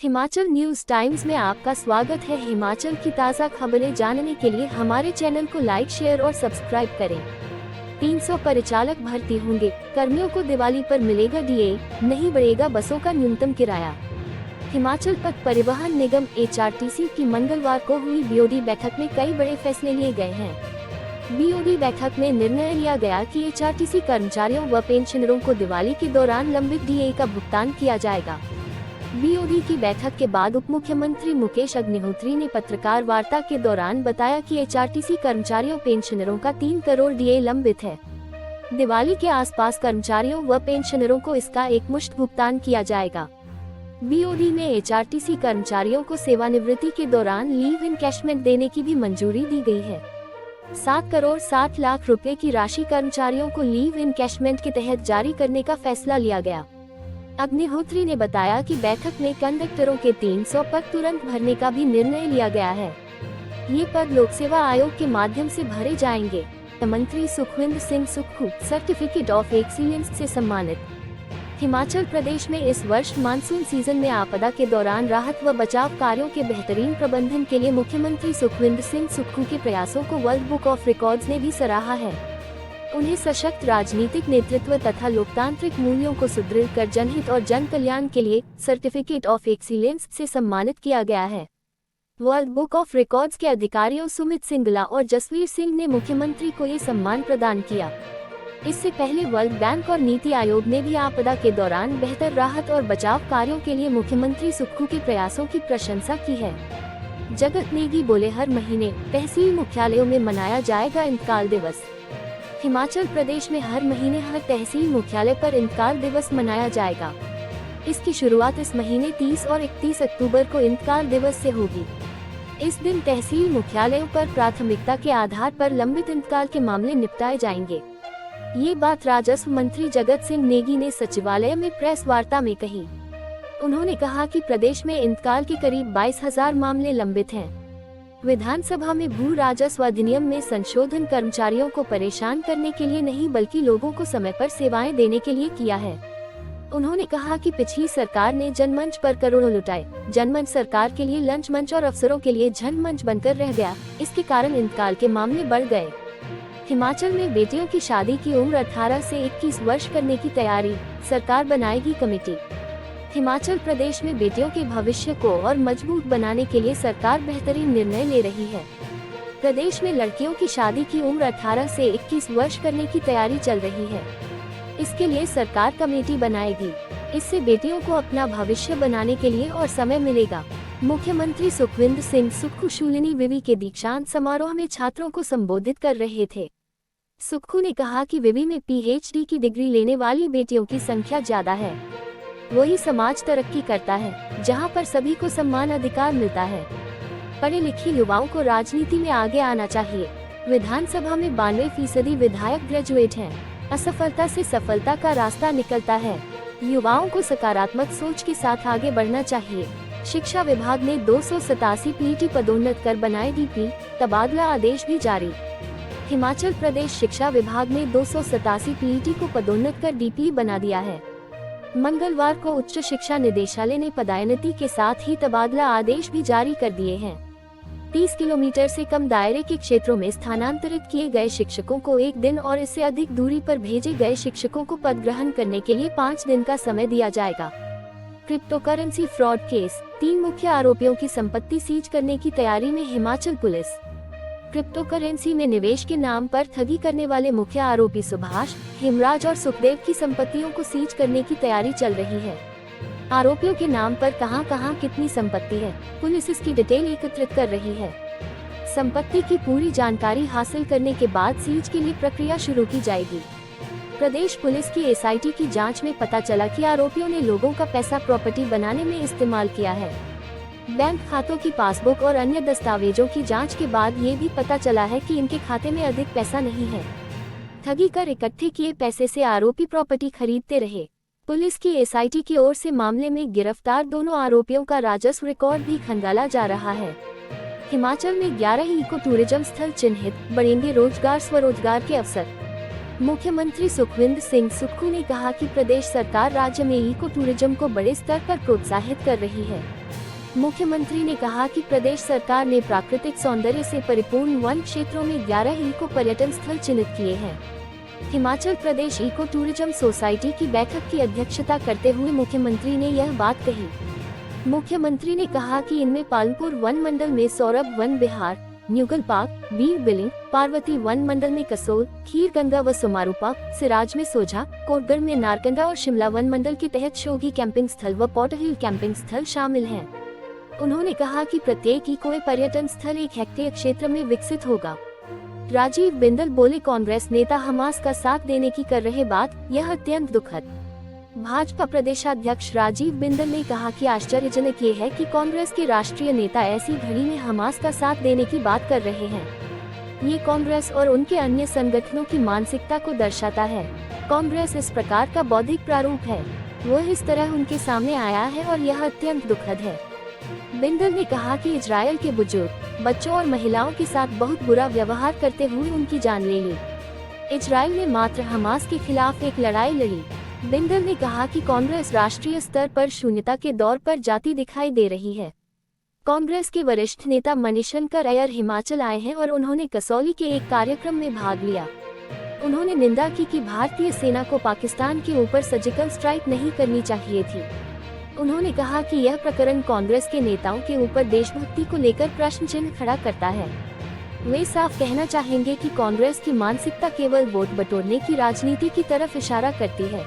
Himachal news times में आपका स्वागत है। हिमाचल की ताज़ा खबरें जानने के लिए हमारे चैनल को लाइक, शेयर और सब्सक्राइब करें। 300 परिचालक भर्ती होंगे, कर्मियों को दिवाली पर मिलेगा डीए, नहीं बढ़ेगा बसों का न्यूनतम किराया। हिमाचल पथ परिवहन निगम HRTC की मंगलवार को हुई BOD बैठक में कई बड़े फैसले लिए गए हैं। BOD बैठक में निर्णय लिया गया कि HRTC कर्मचारियों व पेंशनरों को दिवाली के दौरान लंबित डीए का भुगतान किया जाएगा। BOD की बैठक के बाद उप मुख्यमंत्री मुकेश अग्निहोत्री ने पत्रकार वार्ता के दौरान बताया कि HRTC कर्मचारियों पेंशनरों का 3 करोड़ डीए लंबित है। दिवाली के आसपास कर्मचारियों व पेंशनरों को इसका एकमुश्त भुगतान किया जाएगा। BOD में HRTC कर्मचारियों को सेवानिवृत्ति के दौरान लीव इनकैशमेंट देने की भी मंजूरी दी गई है। 7 करोड़ 60 लाख रुपए की राशि कर्मचारियों को लीव इनकैशमेंट के तहत जारी करने का फैसला लिया गया। अग्निहोत्री ने बताया कि बैठक में कंडक्टरों के 300 पद तुरंत भरने का भी निर्णय लिया गया है। ये पद लोक सेवा आयोग के माध्यम से भरे जाएंगे। मंत्री Sukhvinder Singh Sukhu certificate of excellence से सम्मानित। हिमाचल प्रदेश में इस वर्ष मानसून सीजन में आपदा के दौरान राहत व बचाव कार्यों के बेहतरीन प्रबंधन के लिए मुख्यमंत्री सुखविंदर सिंह सुक्खू के प्रयासों को वर्ल्ड बुक ऑफ रिकॉर्ड्स ने भी सराहा है। उन्हें सशक्त राजनीतिक नेतृत्व तथा लोकतांत्रिक मूल्यों को सुदृढ़ कर जनहित और जन कल्याण के लिए सर्टिफिकेट ऑफ एक्सीलेंस से सम्मानित किया गया है। वर्ल्ड बुक ऑफ रिकॉर्ड्स के अधिकारियों सुमित सिंगला और जसवीर सिंह ने मुख्यमंत्री को ये सम्मान प्रदान किया। इससे पहले वर्ल्ड बैंक और नीति आयोग ने भी आपदा के दौरान बेहतर राहत और बचाव कार्यों के लिए मुख्यमंत्री सुक्खू के प्रयासों की प्रशंसा की है। जगत नेगी बोले, हर महीने तहसील मुख्यालयों में मनाया जाएगा इंतकाल दिवस। हिमाचल प्रदेश में हर महीने हर तहसील मुख्यालय पर इंतकाल दिवस मनाया जाएगा। इसकी शुरुआत इस महीने 30 और 31 अक्टूबर को इंतकाल दिवस से होगी। इस दिन तहसील मुख्यालयों पर प्राथमिकता के आधार पर लंबित इंतकाल के मामले निपटाए जाएंगे। ये बात राजस्व मंत्री जगत सिंह नेगी ने सचिवालय में प्रेस वार्ता में कही। उन्होंने कहा कि प्रदेश में इंतकाल के करीब 22,000 मामले लंबित हैं। विधानसभा में भू राजस्व अधिनियम में संशोधन कर्मचारियों को परेशान करने के लिए नहीं बल्कि लोगों को समय पर सेवाएं देने के लिए किया है। उन्होंने कहा कि पिछली सरकार ने जनमंच पर करोड़ों लुटाए। जनमंच सरकार के लिए लंच मंच और अफसरों के लिए जनमंच बनकर रह गया। इसके कारण इंतकाल के मामले बढ़ गए। हिमाचल में बेटियों की शादी की उम्र 18 से 21 वर्ष करने की तैयारी, सरकार बनाएगी कमेटी। हिमाचल प्रदेश में बेटियों के भविष्य को और मजबूत बनाने के लिए सरकार बेहतरीन निर्णय ले रही है। प्रदेश में लड़कियों की शादी की उम्र 18 से 21 वर्ष करने की तैयारी चल रही है। इसके लिए सरकार कमेटी बनाएगी। इससे बेटियों को अपना भविष्य बनाने के लिए और समय मिलेगा। मुख्यमंत्री सुखविंदर सिंह सुक्खू शूलिनी विवि के दीक्षांत समारोह में छात्रों को संबोधित कर रहे थे। सुक्खू ने कहा कि विवि में PhD की डिग्री लेने वाली बेटियों की संख्या ज्यादा है। वही समाज तरक्की करता है, जहां पर सभी को समान अधिकार मिलता है। पढ़े लिखे युवाओं को राजनीति में आगे आना चाहिए। विधानसभा में 92% विधायक ग्रेजुएट हैं। असफलता से सफलता का रास्ता निकलता है। युवाओं को सकारात्मक सोच के साथ आगे बढ़ना चाहिए। शिक्षा विभाग ने 287 PET पदोन्नत कर बनाए DP, तबादला आदेश भी जारी। हिमाचल प्रदेश शिक्षा विभाग ने 287 PET को पदोन्नत कर DP बना दिया है। मंगलवार को उच्च शिक्षा निदेशालय ने पदोन्नति के साथ ही तबादला आदेश भी जारी कर दिए हैं। 30 किलोमीटर से कम दायरे के क्षेत्रों में स्थानांतरित किए गए शिक्षकों को 1 दिन और इससे अधिक दूरी पर भेजे गए शिक्षकों को पद ग्रहण करने के लिए 5 दिन का समय दिया जाएगा। क्रिप्टोकरेंसी फ्रॉड केस, 3 मुख्य आरोपियों की संपत्ति सीज करने की तैयारी में हिमाचल पुलिस। क्रिप्टोकरेंसी में निवेश के नाम पर ठगी करने वाले मुख्य आरोपी सुभाष, हिमराज और सुखदेव की संपत्तियों को सीज करने की तैयारी चल रही है। आरोपियों के नाम पर कहां-कहां कितनी संपत्ति है, पुलिस इसकी डिटेल एकत्रित कर रही है। संपत्ति की पूरी जानकारी हासिल करने के बाद सीज के लिए प्रक्रिया शुरू की जाएगी। प्रदेश पुलिस की SIT की जांच में पता चला कि आरोपियों ने लोगों का पैसा प्रॉपर्टी बनाने में इस्तेमाल किया है। बैंक खातों की पासबुक और अन्य दस्तावेजों की जांच के बाद ये भी पता चला है कि इनके खाते में अधिक पैसा नहीं है। ठगी कर इकट्ठे किए पैसे से आरोपी प्रॉपर्टी खरीदते रहे। पुलिस की SIT की ओर से मामले में गिरफ्तार दोनों आरोपियों का राजस्व रिकॉर्ड भी खंगाला जा रहा है। हिमाचल में 11 इको टूरिज्म स्थल चिन्हित, बढ़ेंगे रोजगार स्वरोजगार के अवसर। मुख्यमंत्री सुखविंदर सिंह सुक्खू ने कहा कि प्रदेश सरकार राज्य में इको टूरिज्म को बड़े स्तर पर प्रोत्साहित कर रही है। मुख्यमंत्री ने कहा कि प्रदेश सरकार ने प्राकृतिक सौंदर्य से परिपूर्ण वन क्षेत्रों में 11 इको पर्यटन स्थल चिन्हित किए हैं। Himachal Pradesh eco tourism society की बैठक की अध्यक्षता करते हुए मुख्यमंत्री ने यह बात कही। मुख्यमंत्री ने कहा कि इनमें पालमपुर वन मंडल में सौरभ वन विहार, न्यूगल पार्क, बीर बिलिंग, पार्वती वन मंडल में कसोल, खीर गंगा व सुमारू पार्क, सिराज में सोझा, कोटगढ़ में नारकंडा और शिमला वन मंडल के तहत शोगी कैंपिंग स्थल व पॉटरहिल कैंपिंग स्थल शामिल हैं। उन्होंने कहा कि प्रत्येक इको पर्यटन स्थल 1 हेक्टेयर क्षेत्र में विकसित होगा। राजीव बिंदल बोले, कांग्रेस नेता हमास का साथ देने की कर रहे बात, यह अत्यंत दुखद। भाजपा प्रदेशाध्यक्ष राजीव बिंदल ने कहा कि आश्चर्यजनक ये है कि कांग्रेस के राष्ट्रीय नेता ऐसी घड़ी में हमास का साथ देने की बात कर रहे हैं। ये कांग्रेस और उनके अन्य संगठनों की मानसिकता को दर्शाता है। कांग्रेस इस प्रकार का बौद्धिक प्रारूप है, वह इस तरह उनके सामने आया है और यह अत्यंत दुखद है। बिंदल ने कहा कि इजरायल के बुजुर्ग, बच्चों और महिलाओं के साथ बहुत बुरा व्यवहार करते हुए उनकी जान ले ली। इजरायल ने मात्र हमास के खिलाफ एक लड़ाई लड़ी। बिंदल ने कहा कि कांग्रेस राष्ट्रीय स्तर पर शून्यता के दौर पर जाती दिखाई दे रही है। कांग्रेस के वरिष्ठ नेता मणिशंकर अय्यर हिमाचल आए हैं और उन्होंने कसौली के एक कार्यक्रम में भाग लिया। उन्होंने निंदा की कि भारतीय सेना को पाकिस्तान के ऊपर सर्जिकल स्ट्राइक नहीं करनी चाहिए थी। उन्होंने कहा कि यह प्रकरण कांग्रेस के नेताओं के ऊपर देशभक्ति को लेकर प्रश्न चिन्ह खड़ा करता है। वे साफ कहना चाहेंगे कि कांग्रेस की मानसिकता केवल वोट बटोरने की राजनीति की तरफ इशारा करती है।